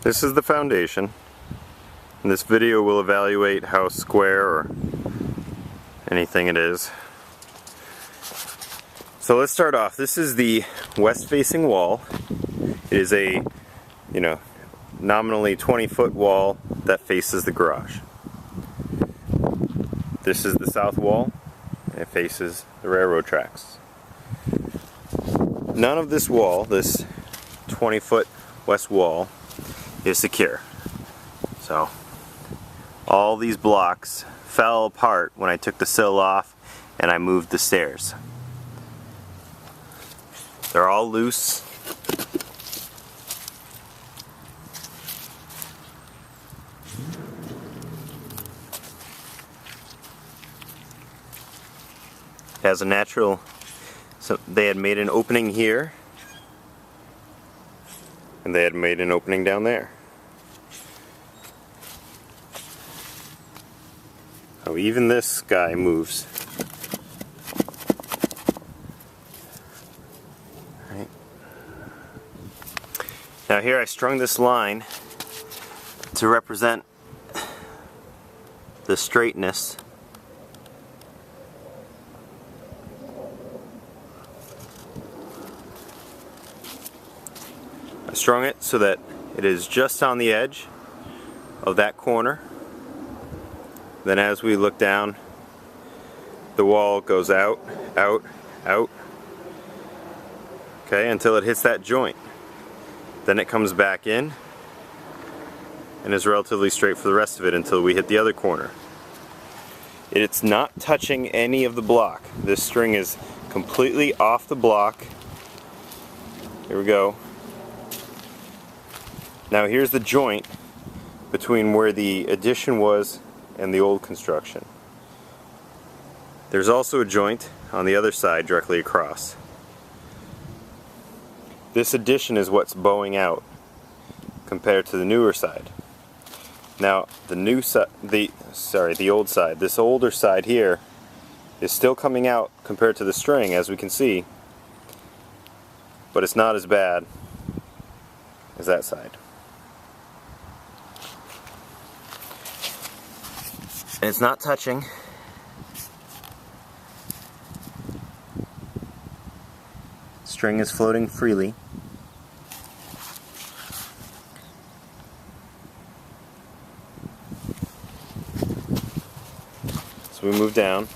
This is the foundation, and this video will evaluate how square or anything it is. So let's start off. This is the west facing wall. It is a, nominally 20-foot wall that faces the garage. This is the south wall, and it faces the railroad tracks. None of this wall, this 20-foot west wall, is secure. So all these blocks fell apart when I took the sill off and I moved the stairs. They're all loose. It has a natural, so they had made an opening here and they had made an opening down there. Oh, even this guy moves. Right. Now here I strung this line to represent the straightness. I strung it so that it is just on the edge of that corner. Then as we look down, the wall goes out, out, out, okay, until it hits that joint. Then it comes back in and is relatively straight for the rest of it until we hit the other corner. It's not touching any of the block. This string is completely off the block. Here we go. Now here's the joint between where the addition was and the old construction. There's also a joint on the other side directly across. This addition is what's bowing out compared to the newer side. Now the new side, the old side, this older side here is still coming out compared to the string, as we can see, but it's not as bad as that side. And it's not touching. String is floating freely. So we move down.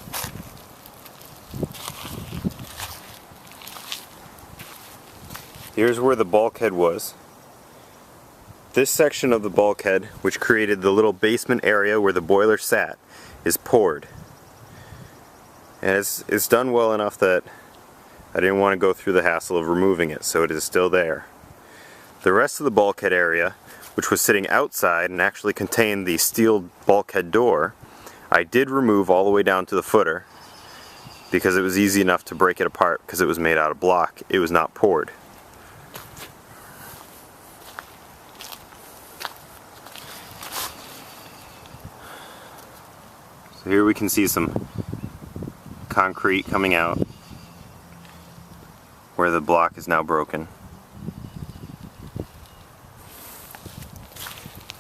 Here's where the bulkhead was. This section of the bulkhead, which created the little basement area where the boiler sat, is poured. And it's done well enough that I didn't want to go through the hassle of removing it, so it is still there. The rest of the bulkhead area, which was sitting outside and actually contained the steel bulkhead door, I did remove all the way down to the footer because it was easy enough to break it apart because it was made out of block. It was not poured. So here we can see some concrete coming out where the block is now broken.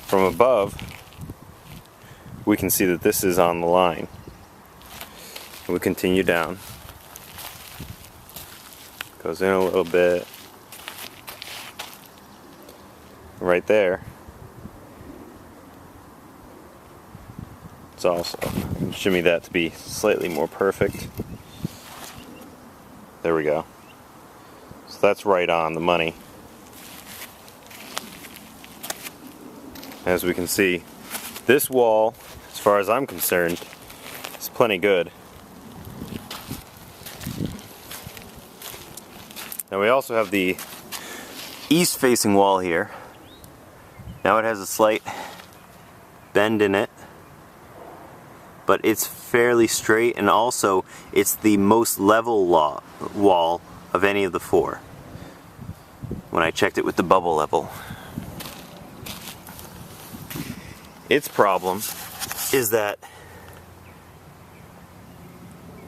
From above, we can see that this is on the line. We continue down. Goes in a little bit. Right there. It's also, shimmy that to be slightly more perfect. There we go. So that's right on the money. As we can see, this wall, as far as I'm concerned, is plenty good. Now we also have the east facing wall here. Now it has a slight bend in it, but it's fairly straight, and also it's the most level wall of any of the four when I checked it with the bubble level. Its problem is that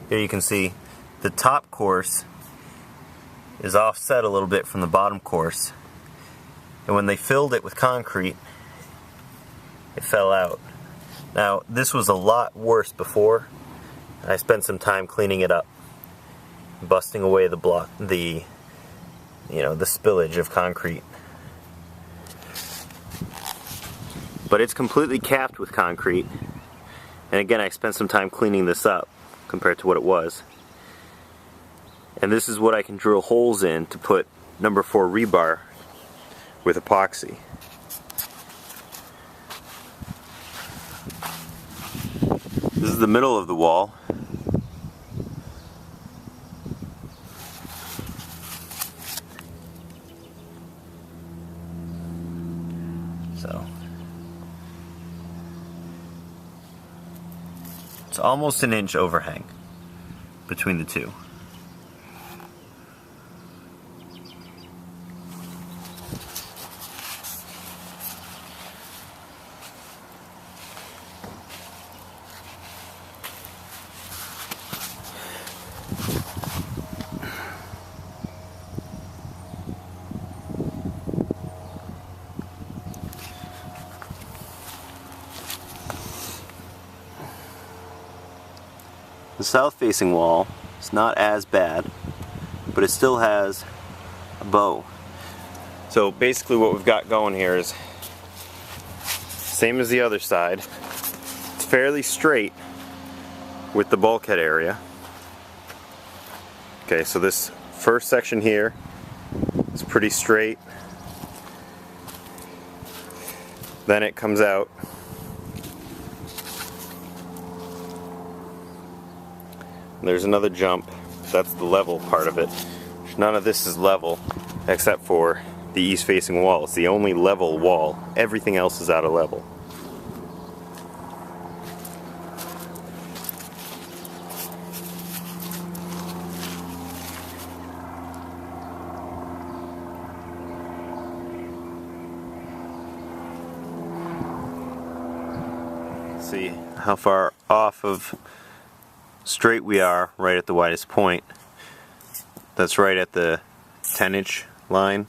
here you can see the top course is offset a little bit from the bottom course, and when they filled it with concrete, it fell out. Now, this was a lot worse before. I spent some time cleaning it up, busting away the spillage of concrete. But it's completely capped with concrete. And again, I spent some time cleaning this up compared to what it was. And this is what I can drill holes in to put number 4 rebar with epoxy. This is the middle of the wall. So it's almost an inch overhang between the two. The south-facing wall is not as bad, but it still has a bow. So basically what we've got going here is same as the other side. It's fairly straight with the bulkhead area. Okay, so this first section here is pretty straight. Then it comes out. There's another jump. That's the level part of it. None of this is level except for the east-facing wall. It's the only level wall. Everything else is out of level. See how far off of straight we are right at the widest point. That's right at the 10-inch line.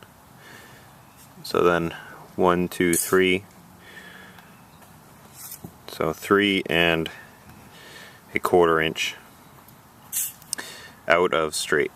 So then 1, 2, 3. So 3 1/4 inch out of straight.